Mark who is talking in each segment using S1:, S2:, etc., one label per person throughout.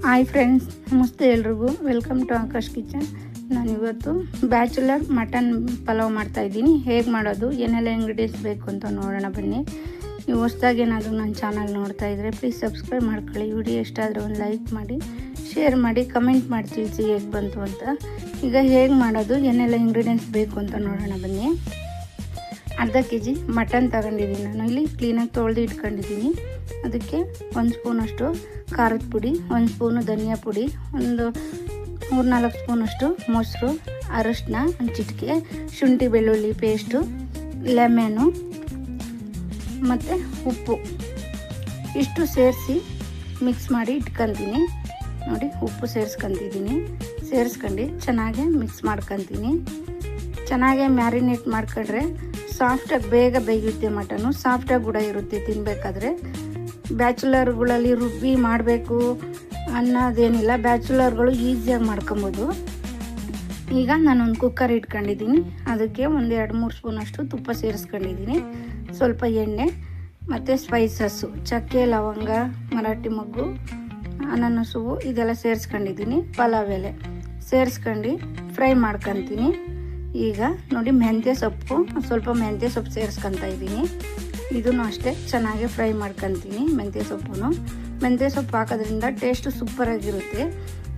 S1: Hi friends, ನಮಸ್ತೆ ಎಲ್ರಿಗೂ. Welcome to Akash kitchen. ನಾನಿವತ್ತು ಬ್ಯಾಚುಲರ್ ಮಟನ್ ಪಲಾವ್ ಮಾಡ್ತಾಯಿದ್ದೀನಿ. ಹೇಗೆ ಮಾಡೋದು, ಏನೆಲ್ಲ ಇಂಗ್ರೀಡಿಯೆಂಟ್ಸ್ ಬೇಕು ಅಂತ ನೋಡೋಣ ಬನ್ನಿ. ನೀವು ಹೊಸದಾಗಿ ಏನಾದರೂ ನನ್ನ ಚಾನಲ್ ನೋಡ್ತಾ ಇದ್ದರೆ ಪ್ಲೀಸ್ ಸಬ್ಸ್ಕ್ರೈಬ್ ಮಾಡ್ಕೊಳ್ಳಿ. ವಿಡಿಯೋ ಇಷ್ಟ ಆದರೆ ಒಂದು ಲೈಕ್ ಮಾಡಿ, ಶೇರ್ ಮಾಡಿ, ಕಮೆಂಟ್ ಮಾಡಿ ತಿಳಿಸಿ ಹೇಗೆ ಬಂತು ಅಂತ. ಈಗ ಹೇಗೆ ಮಾಡೋದು, ಏನೆಲ್ಲ ಇಂಗ್ರೀಡಿಯೆಂಟ್ಸ್ ಬೇಕು ಅಂತ ನೋಡೋಣ ಬನ್ನಿ. ಅರ್ಧ kg ಮಟನ್ ತಗೊಂಡಿದ್ದೀನಿ. ನಾನು ಇಲ್ಲಿ ಕ್ಲೀನಾಗಿ ತೊಳೆದು ಇಟ್ಕೊಂಡಿದ್ದೀನಿ. ಅದಕ್ಕೆ 1 ಸ್ಪೂನಷ್ಟು ಖಾರದ ಪುಡಿ, 1 ಸ್ಪೂನು ಧನಿಯಾ ಪುಡಿ, ಒಂದು 3-4 ಸ್ಪೂನಷ್ಟು ಮೊಸರು, ಅರಶಿನ, ಒಂದು ಚಿಟಿಕೆ, ಶುಂಠಿ ಬೆಳ್ಳುಳ್ಳಿ ಪೇಸ್ಟು, ಲೆಮನ್ನು ಮತ್ತು ಉಪ್ಪು ಇಷ್ಟು ಸೇರಿಸಿ ಮಿಕ್ಸ್ ಮಾಡಿ ಇಟ್ಕೊತೀನಿ. ನೋಡಿ, ಉಪ್ಪು ಸೇರಿಸ್ಕೊತಿದ್ದೀನಿ. ಸೇರಿಸ್ಕೊಂಡು ಚೆನ್ನಾಗಿ ಮಿಕ್ಸ್ ಮಾಡ್ಕೊತೀನಿ. ಚೆನ್ನಾಗಿ ಮ್ಯಾರಿನೇಟ್ ಮಾಡ್ಕೊಂಡ್ರೆ ಸಾಫ್ಟಾಗಿ ಬೇಗ ಬೇಯುತ್ತೆ. ಮಟನು ಸಾಫ್ಟಾಗಿ ಕೂಡ ಇರುತ್ತೆ ತಿನ್ನಬೇಕಾದ್ರೆ. ಬ್ಯಾಚುಲರ್ಗಳಲ್ಲಿ ರುಬ್ಬಿ ಮಾಡಬೇಕು ಅನ್ನೋದೇನಿಲ್ಲ, ಬ್ಯಾಚುಲರ್ಗಳು ಈಸಿಯಾಗಿ ಮಾಡ್ಕೊಬೋದು. ಈಗ ನಾನೊಂದು ಕುಕ್ಕರ್ ಇಟ್ಕೊಂಡಿದ್ದೀನಿ. ಅದಕ್ಕೆ 1-2-3 ಸ್ಪೂನಷ್ಟು ತುಪ್ಪ ಸೇರಿಸ್ಕೊಂಡಿದ್ದೀನಿ. ಸ್ವಲ್ಪ ಎಣ್ಣೆ ಮತ್ತು ಸ್ಪೈಸಸ್ಸು, ಚಕ್ಕೆ, ಲವಂಗ, ಮರಾಠಿ ಮೊಗ್ಗು, ಅನಾನಸು ಇದೆಲ್ಲ ಸೇರಿಸ್ಕೊಂಡಿದ್ದೀನಿ. ಪಲಾವ್ ಎಲೆ ಸೇರಿಸ್ಕೊಂಡು ಫ್ರೈ ಮಾಡ್ಕೊತೀನಿ. ಈಗ ನೋಡಿ, ಮೆಂತ್ಯ ಸೊಪ್ಪು, ಸ್ವಲ್ಪ ಮೆಂತ್ಯ ಸೊಪ್ಪು ಸೇರಿಸ್ಕೊತಾ ಇದ್ದೀನಿ. ಇದನ್ನು ಅಷ್ಟೇ ಚೆನ್ನಾಗಿ ಫ್ರೈ ಮಾಡ್ಕೊತೀನಿ. ಮೆಂತ್ಯ ಸೊಪ್ಪು ಹಾಕೋದ್ರಿಂದ ಟೇಸ್ಟು ಸೂಪರಾಗಿರುತ್ತೆ.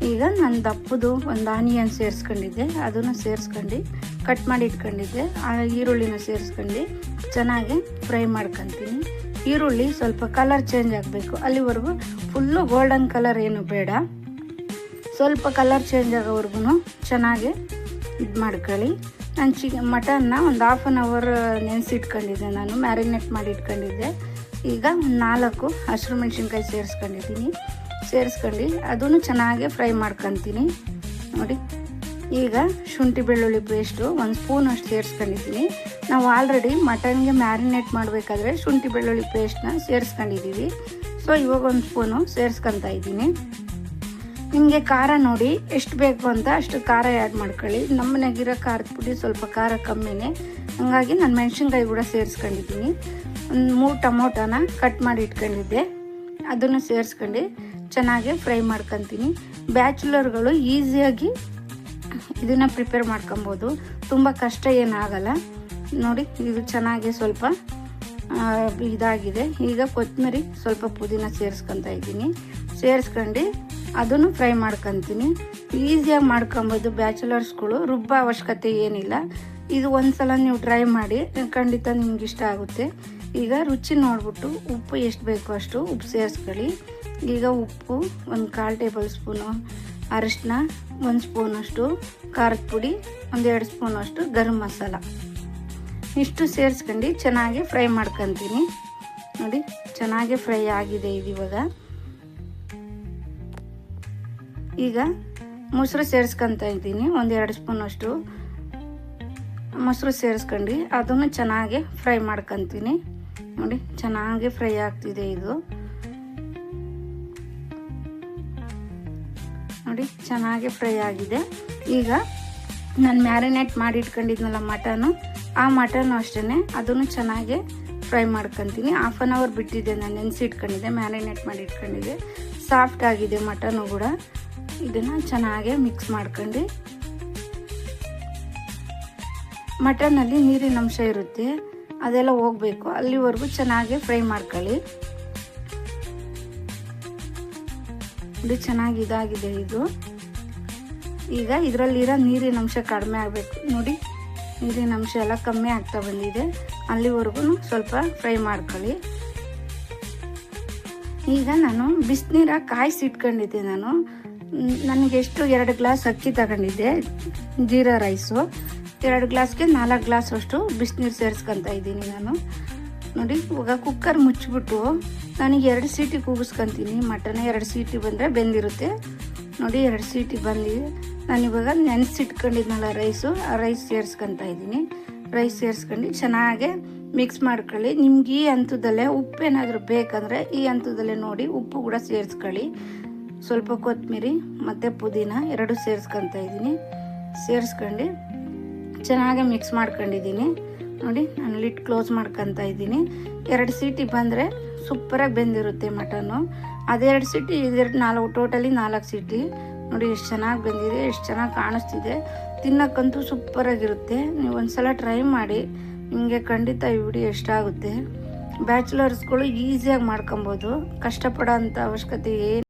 S1: ಈಗ ನಾನು ದಪ್ಪದು ಒಂದು ಆನಿಯನ್ ಸೇರಿಸ್ಕೊಂಡಿದ್ದೆ, ಅದನ್ನು ಸೇರಿಸ್ಕೊಂಡು ಕಟ್ ಮಾಡಿ ಇಟ್ಕೊಂಡಿದ್ದೆ. ಆ ಈರುಳ್ಳಿನ ಸೇರಿಸ್ಕೊಂಡು ಚೆನ್ನಾಗಿ ಫ್ರೈ ಮಾಡ್ಕೊತೀನಿ. ಈರುಳ್ಳಿ ಸ್ವಲ್ಪ ಕಲರ್ ಚೇಂಜ್ ಆಗಬೇಕು, ಅಲ್ಲಿವರೆಗೂ ಫುಲ್ಲು ಗೋಲ್ಡನ್ ಕಲರ್ ಏನು ಬೇಡ, ಸ್ವಲ್ಪ ಕಲರ್ ಚೇಂಜ್ ಆಗೋವರೆಗೂ ಚೆನ್ನಾಗಿ ಇದು ಮಾಡ್ಕೊಳ್ಳಿ. ನಾನು ಮಟನ್ನ ಒಂದು 1/2 ಅವರ್ ನೆನೆಸಿಟ್ಕೊಂಡಿದ್ದೆ, ನಾನು ಮ್ಯಾರಿನೇಟ್ ಮಾಡಿ ಇಟ್ಕೊಂಡಿದ್ದೆ. ಈಗ 4 ಹಸಿರು ಮೆಣಸಿನ್ಕಾಯಿ ಸೇರಿಸ್ಕೊಂಡು ಅದನ್ನು ಚೆನ್ನಾಗಿ ಫ್ರೈ ಮಾಡ್ಕೊತೀನಿ. ನೋಡಿ, ಈಗ ಶುಂಠಿ ಬೆಳ್ಳುಳ್ಳಿ ಪೇಸ್ಟು 1 ಸ್ಪೂನ್ ಅಷ್ಟು ಸೇರಿಸ್ಕೊಂಡಿದ್ದೀನಿ. ನಾವು ಆಲ್ರೆಡಿ ಮಟನ್ಗೆ ಮ್ಯಾರಿನೇಟ್ ಮಾಡಬೇಕಾದ್ರೆ ಶುಂಠಿ ಬೆಳ್ಳುಳ್ಳಿ ಪೇಸ್ಟ್ನ ಸೇರಿಸ್ಕೊಂಡಿದ್ದೀವಿ. ಸೊ ಇವಾಗ 1 ಸ್ಪೂನು ಸೇರಿಸ್ಕೊತಾ ಇದ್ದೀನಿ. ನಿಮಗೆ ಖಾರ ನೋಡಿ ಎಷ್ಟು ಬೇಕು ಅಂತ ಅಷ್ಟು ಖಾರ ಆ್ಯಡ್ ಮಾಡ್ಕೊಳ್ಳಿ. ನಮ್ಮ ಮನೆಗಿರೋ ಖಾರದ ಪುಡಿ ಸ್ವಲ್ಪ ಖಾರ ಕಮ್ಮಿನೇ, ಹಾಗಾಗಿ ನಾನು ಮೆಣಸಿನ್ಕಾಯಿ ಕೂಡ ಸೇರಿಸ್ಕೊಂಡಿದ್ದೀನಿ. ಒಂದು 3 ಟೊಮೊಟೊನ ಕಟ್ ಮಾಡಿ ಇಟ್ಕೊಂಡಿದ್ದೆ, ಅದನ್ನು ಸೇರಿಸ್ಕೊಂಡು ಚೆನ್ನಾಗಿ ಫ್ರೈ ಮಾಡ್ಕೊತೀನಿ. ಬ್ಯಾಚುಲರ್ಗಳು ಈಸಿಯಾಗಿ ಇದನ್ನು ಪ್ರಿಪೇರ್ ಮಾಡ್ಕೊಬೋದು, ತುಂಬ ಕಷ್ಟ ಏನಾಗಲ್ಲ. ನೋಡಿ, ಇದು ಚೆನ್ನಾಗಿ ಸ್ವಲ್ಪ ಇದಾಗಿದೆ. ಈಗ ಕೊತ್ತಂಬರಿ, ಸ್ವಲ್ಪ ಪುದೀನ ಸೇರಿಸ್ಕೊತಾ ಇದ್ದೀನಿ. ಸೇರಿಸ್ಕೊಂಡು ಅದನ್ನು ಫ್ರೈ ಮಾಡ್ಕೊತೀನಿ. ಈಸಿಯಾಗಿ ಮಾಡ್ಕೊಬೋದು. ಬ್ಯಾಚುಲರ್ಸ್ಗಳು ರುಬ್ಬ ಅವಶ್ಯಕತೆ ಏನಿಲ್ಲ. ಇದು ಒಂದ್ಸಲ ನೀವು ಟ್ರೈ ಮಾಡಿ, ಖಂಡಿತ ನಿಮ್ಗೆ ಇಷ್ಟ ಆಗುತ್ತೆ. ಈಗ ರುಚಿ ನೋಡಿಬಿಟ್ಟು ಉಪ್ಪು ಎಷ್ಟು ಬೇಕು ಅಷ್ಟು ಉಪ್ಪು ಸೇರಿಸ್ಕೊಳ್ಳಿ. ಈಗ ಉಪ್ಪು 1/4 ಟೇಬಲ್ ಸ್ಪೂನು, ಅರಿಶಿನ 1 ಸ್ಪೂನಷ್ಟು, ಖಾರದ ಪುಡಿ 1-2 ಸ್ಪೂನಷ್ಟು, ಗರಂ ಮಸಾಲ ಇಷ್ಟು ಸೇರಿಸ್ಕೊಂಡು ಚೆನ್ನಾಗಿ ಫ್ರೈ ಮಾಡ್ಕೊತೀನಿ. ನೋಡಿ, ಚೆನ್ನಾಗಿ ಫ್ರೈ ಆಗಿದೆ ಇದು. ಈಗ ಮೊಸರು ಸೇರಿಸ್ಕೊತಾ ಇದ್ದೀನಿ. 1-2 ಸ್ಪೂನಷ್ಟು ಮೊಸರು ಸೇರಿಸ್ಕೊಂಡು ಅದನ್ನು ಚೆನ್ನಾಗಿ ಫ್ರೈ ಮಾಡ್ಕೊತೀನಿ. ನೋಡಿ, ಚೆನ್ನಾಗಿ ಫ್ರೈ ಆಗ್ತಿದೆ ಇದು. ನೋಡಿ, ಚೆನ್ನಾಗಿ ಫ್ರೈ ಆಗಿದೆ. ಈಗ ನಾನು ಮ್ಯಾರಿನೇಟ್ ಮಾಡಿ ಇಟ್ಕೊಂಡಿದ್ನಲ್ಲ ಮಟನು, ಆ ಮಟನು ಅಷ್ಟೇ ಅದನ್ನು ಚೆನ್ನಾಗಿ ಫ್ರೈ ಮಾಡ್ಕೊತೀನಿ. 1/2 ಅವರ್ ಬಿಟ್ಟಿದ್ದೆ, ನಾನು ನೆನೆಸಿ ಇಟ್ಕೊಂಡಿದ್ದೆ, ಮ್ಯಾರಿನೇಟ್ ಮಾಡಿ ಇಟ್ಕೊಂಡಿದ್ದೆ. ಸಾಫ್ಟ್ ಆಗಿದೆ ಮಟನು ಕೂಡ. ಇದನ್ನು ಚೆನ್ನಾಗಿ ಮಿಕ್ಸ್ ಮಾಡ್ಕೊಂಡು, ಮಟನ್ನಲ್ಲಿ ನೀರಿನ ಅಂಶ ಇರುತ್ತೆ, ಅದೆಲ್ಲ ಹೋಗಬೇಕು, ಅಲ್ಲಿವರೆಗೂ ಚೆನ್ನಾಗಿ ಫ್ರೈ ಮಾಡ್ಕೊಳ್ಳಿ. ಇದು ಚೆನ್ನಾಗಿ ಇದಾಗಿದೆ ಇದು. ಈಗ ಇದರಲ್ಲಿರೋ ನೀರಿನ ಅಂಶ ಕಡಿಮೆ ಆಗಬೇಕು. ನೋಡಿ, ನೀರಿನ ಅಂಶ ಎಲ್ಲ ಕಮ್ಮಿ ಆಗ್ತಾ ಬಂದಿದೆ, ಅಲ್ಲಿವರೆಗೂ ಸ್ವಲ್ಪ ಫ್ರೈ ಮಾಡ್ಕೊಳ್ಳಿ. ಈಗ ನಾನು ಬಿಸಿನೀರ ಕಾಯಿಸಿ ಇಟ್ಕೊಂಡಿದ್ದೆ. ನನಗೆ ಎಷ್ಟು 2 ಗ್ಲಾಸ್ ಅಕ್ಕಿ ತಗೊಂಡಿದ್ದೆ, ಜೀರಾ ರೈಸು. 2 ಗ್ಲಾಸ್ಗೆ 4 ಗ್ಲಾಸ್ ಅಷ್ಟು ಬಿಸಿನೀರು ಸೇರಿಸ್ಕೊತಾ ಇದ್ದೀನಿ ನಾನು. ನೋಡಿ, ಇವಾಗ ಕುಕ್ಕರ್ ಮುಚ್ಚಿಬಿಟ್ಟು ನನಗೆ 2 ಸೀಟಿ ಕೂಗಿಸ್ಕೊತೀನಿ. ಮಟನ್ 2 ಸೀಟಿ ಬಂದರೆ ಬೆಂದಿರುತ್ತೆ. ನೋಡಿ, 2 ಸೀಟಿ ಬಂದಿದೆ. ನಾನಿವಾಗ ನೆನೆಸಿಟ್ಕೊಂಡಿದ್ನಲ್ಲ ರೈಸು, ಆ ರೈಸ್ ಸೇರಿಸ್ಕೊತಾ ಇದ್ದೀನಿ. ರೈಸ್ ಸೇರಿಸ್ಕೊಂಡು ಚೆನ್ನಾಗಿ ಮಿಕ್ಸ್ ಮಾಡ್ಕೊಳ್ಳಿ. ನಿಮ್ಗೆ ಈ ಹಂತದಲ್ಲೇ ಉಪ್ಪೇನಾದರೂ ಬೇಕಂದರೆ ಈ ಹಂತದಲ್ಲೇ ನೋಡಿ ಉಪ್ಪು ಕೂಡ ಸೇರಿಸ್ಕೊಳ್ಳಿ. ಸ್ವಲ್ಪ ಕೊತ್ತಂಬರಿ ಮತ್ತು ಪುದೀನ 2 ಸೇರಿಸ್ಕೊತಾ ಇದ್ದೀನಿ. ಸೇರಿಸ್ಕೊಂಡು ಚೆನ್ನಾಗಿ ಮಿಕ್ಸ್ ಮಾಡ್ಕೊಂಡಿದ್ದೀನಿ. ನೋಡಿ, ನಾನು ಲಿಡ್ ಕ್ಲೋಸ್ ಮಾಡ್ಕೊತಾ ಇದ್ದೀನಿ. 2 ಸೀಟಿ ಬಂದರೆ ಸೂಪರಾಗಿ ಬೆಂದಿರುತ್ತೆ ಮಟನ್ನು. ಅದೆರಡು ಸೀಟಿ ಇದೆರಡು 4 ಟೋಟಲಿ 4 ಸೀಟಿ. ನೋಡಿ ಎಷ್ಟು ಚೆನ್ನಾಗಿ ಬೆಂದಿದೆ, ಎಷ್ಟು ಚೆನ್ನಾಗಿ ಕಾಣಿಸ್ತಿದೆ. ತಿನ್ನಕ್ಕಂತೂ ಸೂಪರಾಗಿರುತ್ತೆ. ನೀವು ಒಂದ್ಸಲ ಟ್ರೈ ಮಾಡಿ, ನಿಮಗೆ ಖಂಡಿತ ಈ ವಿಡಿಯೋ ಇಷ್ಟ ಆಗುತ್ತೆ. ಬ್ಯಾಚುಲರ್ಸ್ಗಳು ಈಸಿಯಾಗಿ ಮಾಡ್ಕೊಬೋದು, ಕಷ್ಟಪಡೋ ಅಂಥ ಅವಶ್ಯಕತೆ ಏನು